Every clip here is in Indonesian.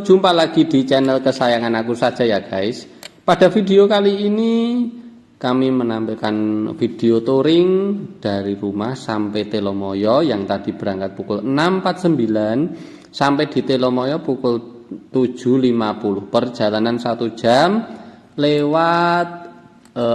jumpa lagi di channel kesayangan aku saja ya guys. Pada video kali ini kami menampilkan video touring dari rumah sampai Telomoyo yang tadi berangkat pukul 6.49 sampai di Telomoyo pukul 7.50. Perjalanan 1 jam lewat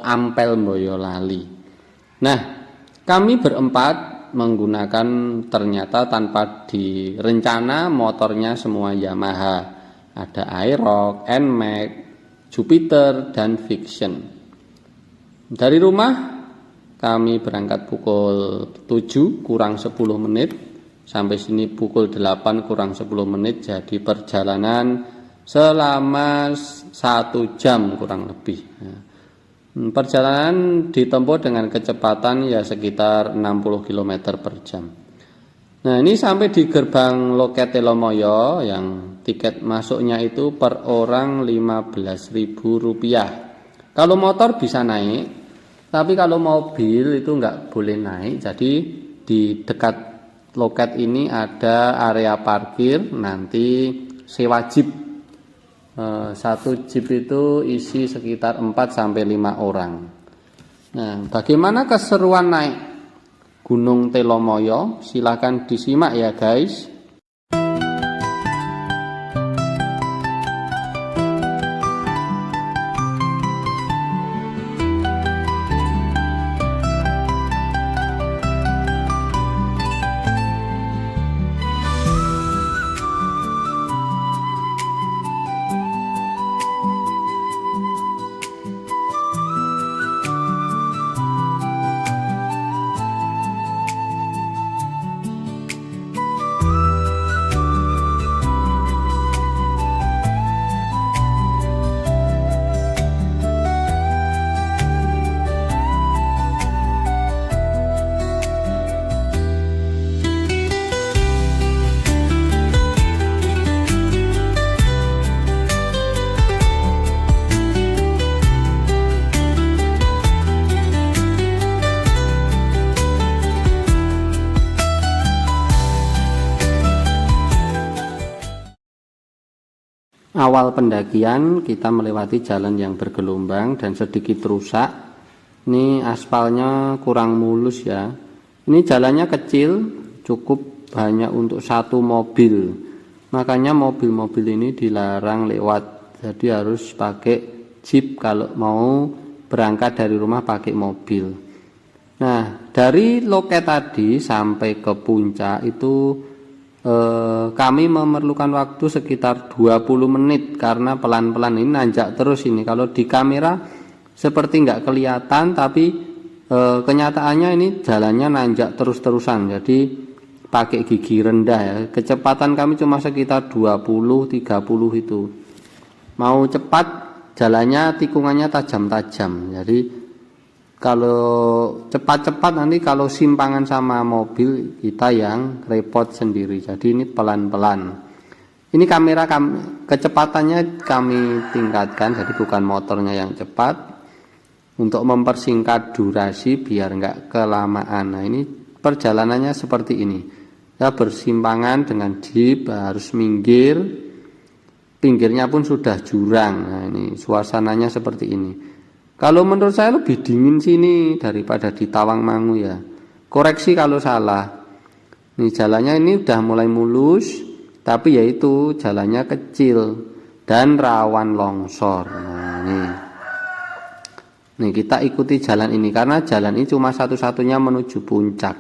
Ampel Boyolali. Nah, kami berempat menggunakan ternyata tanpa direncana motornya semua Yamaha, ada Aerox, Nmax, Jupiter dan Vision. Dari rumah kami berangkat pukul 7 kurang 10 menit sampai sini pukul 8 kurang 10 menit, jadi perjalanan selama 1 jam kurang lebih. Perjalanan ditempuh dengan kecepatan ya sekitar 60 km per jam. Nah, ini sampai di gerbang loket Telomoyo yang tiket masuknya itu per orang Rp15.000. Kalau motor bisa naik, tapi kalau mobil itu nggak boleh naik. Jadi di dekat loket ini ada area parkir, nanti sewa jeep. Satu jeep itu isi sekitar 4-5 orang. Nah, bagaimana keseruan naik Gunung Telomoyo? Silahkan disimak ya guys. Awal pendakian kita melewati jalan yang bergelombang dan sedikit rusak. Ini aspalnya kurang mulus ya. Ini jalannya kecil, cukup hanya untuk 1 mobil. Makanya mobil-mobil ini dilarang lewat. Jadi harus pakai jeep kalau mau berangkat dari rumah pakai mobil. Nah, dari loket tadi sampai ke puncak itu kami memerlukan waktu sekitar 20 menit karena pelan-pelan ini nanjak terus ini. Kalau di kamera seperti nggak kelihatan, tapi kenyataannya ini jalannya nanjak terus-terusan. Jadi pakai gigi rendah ya. Kecepatan kami cuma sekitar 20-30 itu. Mau cepat jalannya tikungannya tajam-tajam. Jadi kalau cepat-cepat nanti kalau simpangan sama mobil kita yang repot sendiri. Jadi ini pelan-pelan. Ini kamera kecepatannya kami tingkatkan, jadi bukan motornya yang cepat, untuk mempersingkat durasi biar nggak kelamaan. Nah, ini perjalanannya seperti ini. Ya, bersimpangan dengan jeep, harus minggir. Pinggirnya pun sudah jurang. Nah, ini suasananya seperti ini. Kalau menurut saya lebih dingin sini daripada di Tawangmangu ya. Koreksi kalau salah. Nih jalannya ini udah mulai mulus, tapi yaitu jalannya kecil dan rawan longsor. Nah, nih kita ikuti jalan ini karena jalan ini cuma satu-satunya menuju puncak.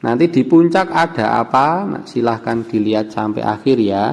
Nanti di puncak ada apa? Nah, silahkan dilihat sampai akhir ya.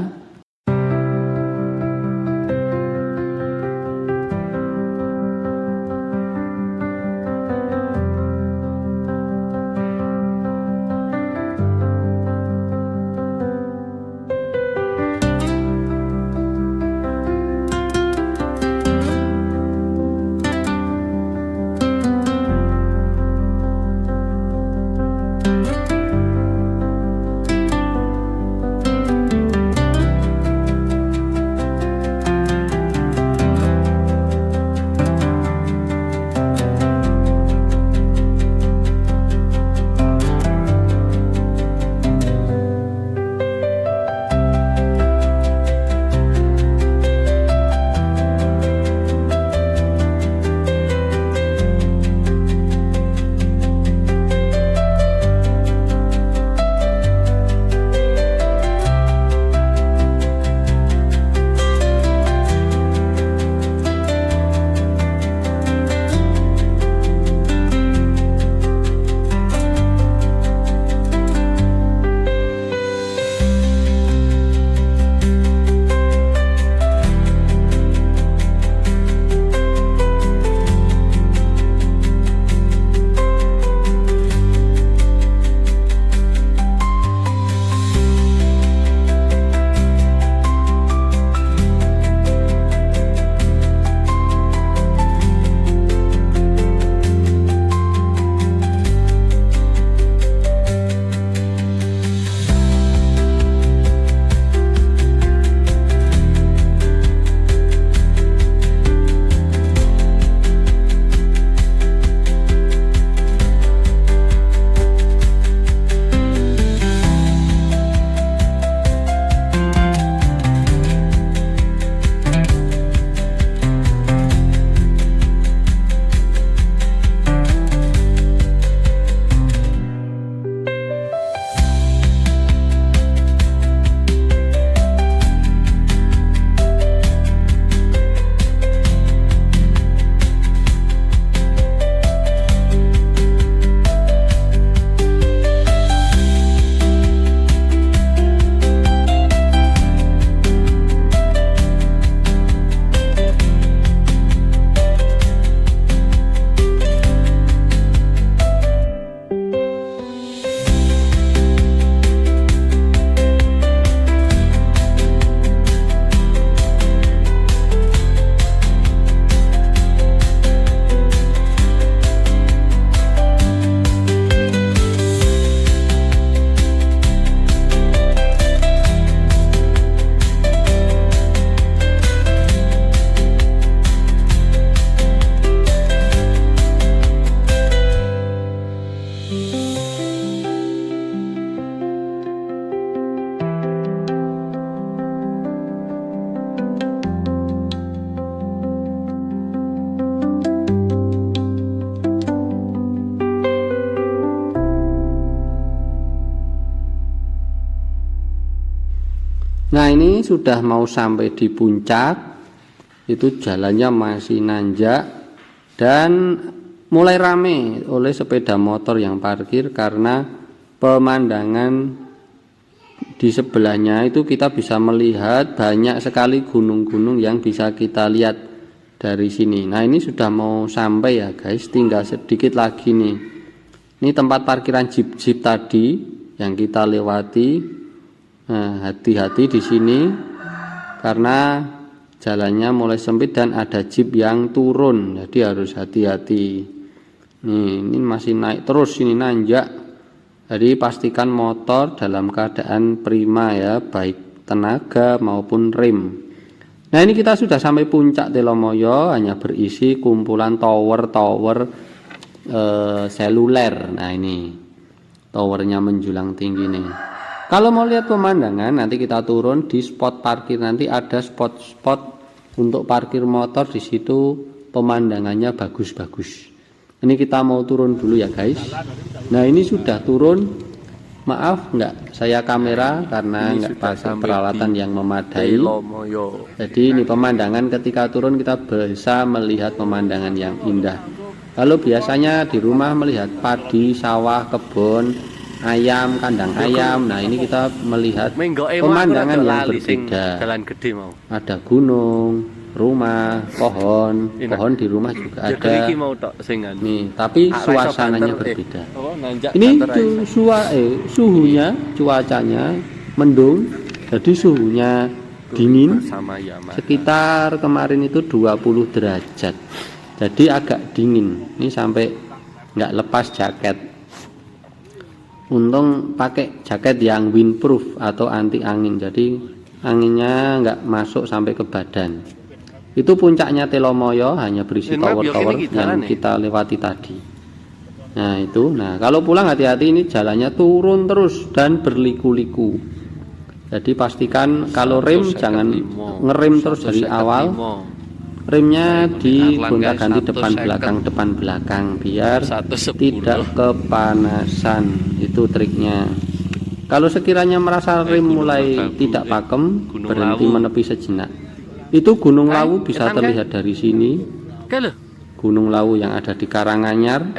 Nah ini sudah mau sampai di puncak, itu jalannya masih nanjak dan mulai rame oleh sepeda motor yang parkir karena pemandangan di sebelahnya itu kita bisa melihat banyak sekali gunung-gunung yang bisa kita lihat dari sini. Nah ini sudah mau sampai ya guys, tinggal sedikit lagi nih. Ini tempat parkiran jeep-jeep tadi yang kita lewati. Nah, hati-hati di sini karena jalannya mulai sempit dan ada jeep yang turun, jadi harus hati-hati. Ini masih naik terus, ini nanjak. Jadi pastikan motor dalam keadaan prima ya, baik tenaga maupun rem. Nah ini kita sudah sampai puncak Telomoyo, hanya berisi kumpulan tower-tower seluler. Nah ini towernya menjulang tinggi nih. Kalau mau lihat pemandangan, nanti kita turun di spot parkir. Nanti ada spot-spot untuk parkir motor di situ, pemandangannya bagus-bagus. Ini kita mau turun dulu ya guys. Nah ini sudah turun. Maaf nggak saya kamera karena nggak pakai peralatan yang memadai. Jadi ini pemandangan ketika turun kita bisa melihat pemandangan yang indah. Kalau biasanya di rumah melihat padi, sawah, kebun, ayam, kandang ayam. Nah ini kita melihat pemandangan yang berbeda. Ada gunung, rumah, pohon di rumah juga ada. Nih, tapi suasananya berbeda. Ini suhunya, cuacanya mendung, jadi suhunya dingin. Sekitar kemarin itu 20 derajat. Jadi agak dingin. Ini sampai nggak lepas jaket. Untung pakai jaket yang windproof atau anti angin, jadi anginnya nggak masuk sampai ke badan. Itu puncaknya Telomoyo, hanya berisi tower-tower yang kita lewati tadi. Nah itu, nah kalau pulang hati-hati, ini jalannya turun terus dan berliku-liku. Jadi pastikan kalau rem jangan ngerem terus dari awal. Remnya digonta-ganti depan belakang biar tidak kepanasan, itu triknya. Kalau sekiranya merasa rem mulai tidak pakem, berhenti menepi sejenak. Itu Gunung Lawu bisa terlihat dari sini. Gunung Lawu yang ada di Karanganyar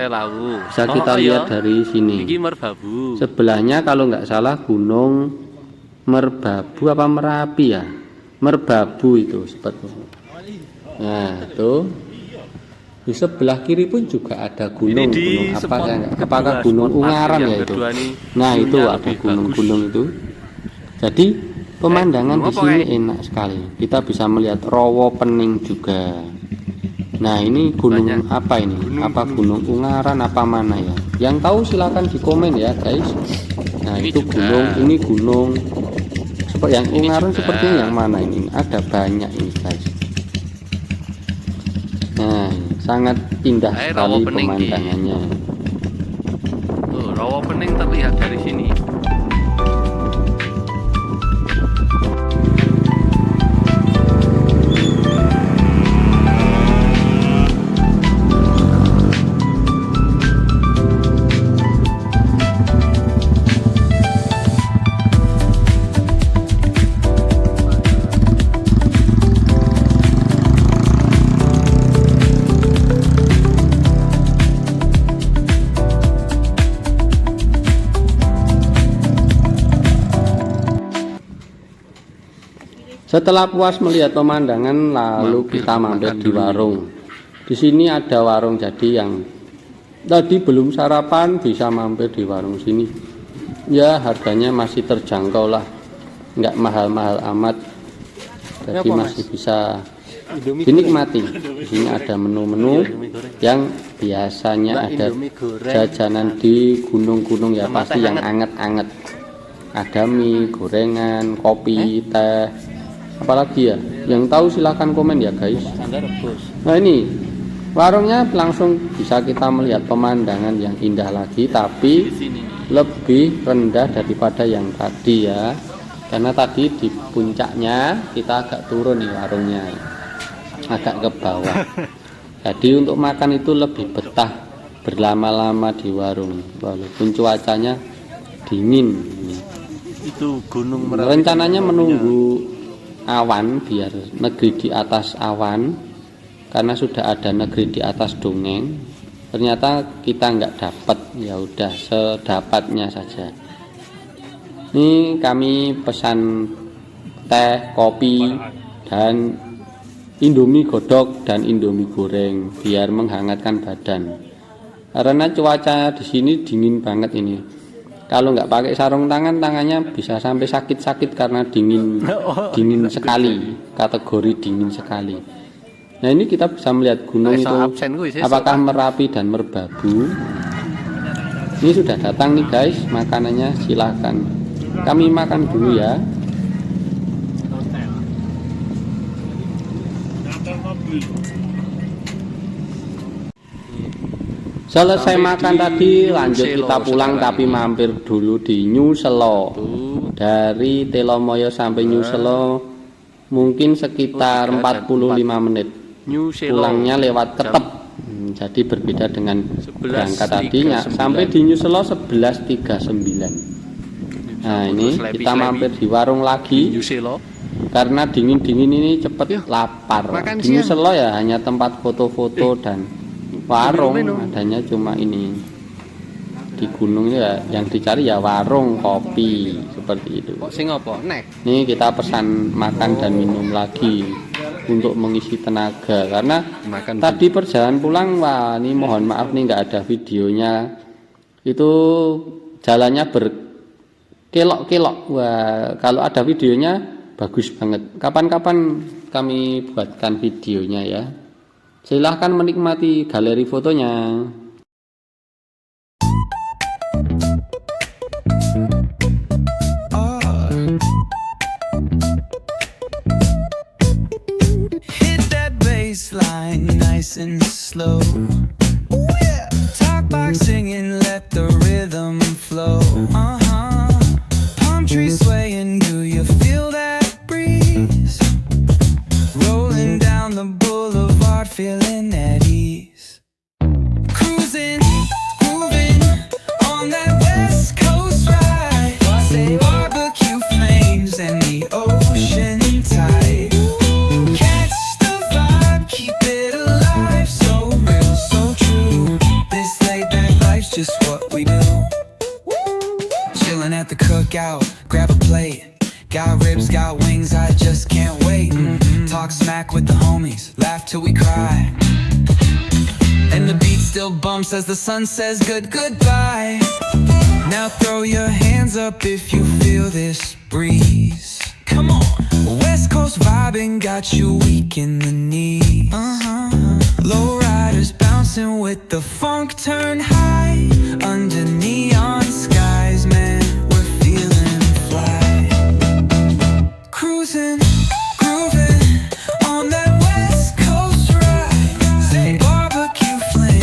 bisa kita lihat dari sini. Sebelahnya kalau nggak salah Gunung Merbabu apa Merapi ya, Merbabu itu sebetulnya. Nah itu di sebelah kiri pun juga ada gunung apa ya, apakah Gunung Ungaran ya itu. Nah itu ada gunung-gunung itu. Jadi pemandangan di sini enak sekali. Kita bisa melihat Rawa Pening juga. Nah ini gunung apa ini? Apa Gunung Ungaran apa mana ya? Yang tahu silakan di komen ya guys. Nah itu gunung, ini gunung seperti yang Ungaran sepertinya yang mana ini? Ada banyak ini guys. Nah, sangat indah sekali pemandangannya. Tuh, Rawa Pening terlihat dari sini. Setelah puas melihat pemandangan, lalu kita mampir di warung. Di sini ada warung, jadi yang tadi belum sarapan bisa mampir di warung sini. Ya harganya masih terjangkau lah, nggak mahal-mahal amat. Jadi masih bisa dinikmati. Di sini ada menu-menu yang biasanya ada jajanan di gunung-gunung ya, pasti yang anget-anget. Ada mie, gorengan, kopi, teh. Apalagi ya, yang tahu silahkan komen ya guys. Nah ini warungnya langsung bisa kita melihat pemandangan yang indah lagi, tapi lebih rendah daripada yang tadi ya, karena tadi di puncaknya kita agak turun nih warungnya, agak ke bawah. Jadi untuk makan itu lebih betah berlama-lama di warung walaupun cuacanya dingin. itu Gunung Merapi. Rencananya menunggu awan biar negeri di atas awan, karena sudah ada negeri di atas dongeng. Ternyata kita nggak dapat, ya udah sedapatnya saja. Ini kami pesan teh, kopi, dan Indomie godok dan Indomie goreng biar menghangatkan badan. Karena cuaca di sini dingin banget ini. Kalau nggak pakai sarung tangan, tangannya bisa sampai sakit-sakit karena dingin sekali, kategori dingin sekali. Nah ini kita bisa melihat gunung itu apakah Merapi dan Merbabu. Ini sudah datang nih guys, makanannya silahkan. Kami makan dulu ya. Selesai makan tadi, lanjut kita pulang, tapi mampir dulu di New Selo. Dari Telomoyo sampai New Selo mungkin sekitar 45 menit. Pulangnya lewat Ketep. Jadi berbeda dengan berangkat tadinya. Sampai di New Selo 11.39. Nah ini kita mampir di warung lagi. Karena dingin-dingin ini cepet lapar. Di New Selo ya hanya tempat foto-foto dan warung, adanya cuma ini. Di gunung ya yang dicari ya warung kopi seperti itu. Nih kita pesan makan dan minum lagi untuk mengisi tenaga, karena tadi perjalanan pulang, wah ini mohon maaf nih nggak ada videonya. Itu jalannya berkelok-kelok. Wah kalau ada videonya bagus banget. Kapan-kapan kami buatkan videonya ya. Silahkan menikmati galeri fotonya. Hit that baseline nice and slow. Talk box singing, let the rhythm flow. Palm trees swaying, do you feel that breeze? Rolling down the boulevard, feeling at ease. Cruising, grooving on that West Coast ride. Say barbecue flames and the ocean tide. Catch the vibe, keep it alive. So real, so true. This laid back life's just what we do. Chilling at the cookout, grab a plate. Got ribs, got wings, I just can't wait. Talk smack with the homies, laugh till we cry. And the beat still bumps as the sun says goodbye. Now throw your hands up if you feel this breeze. Come on. West Coast vibing got you weak in the knees. Low riders bouncing with the funk turn high.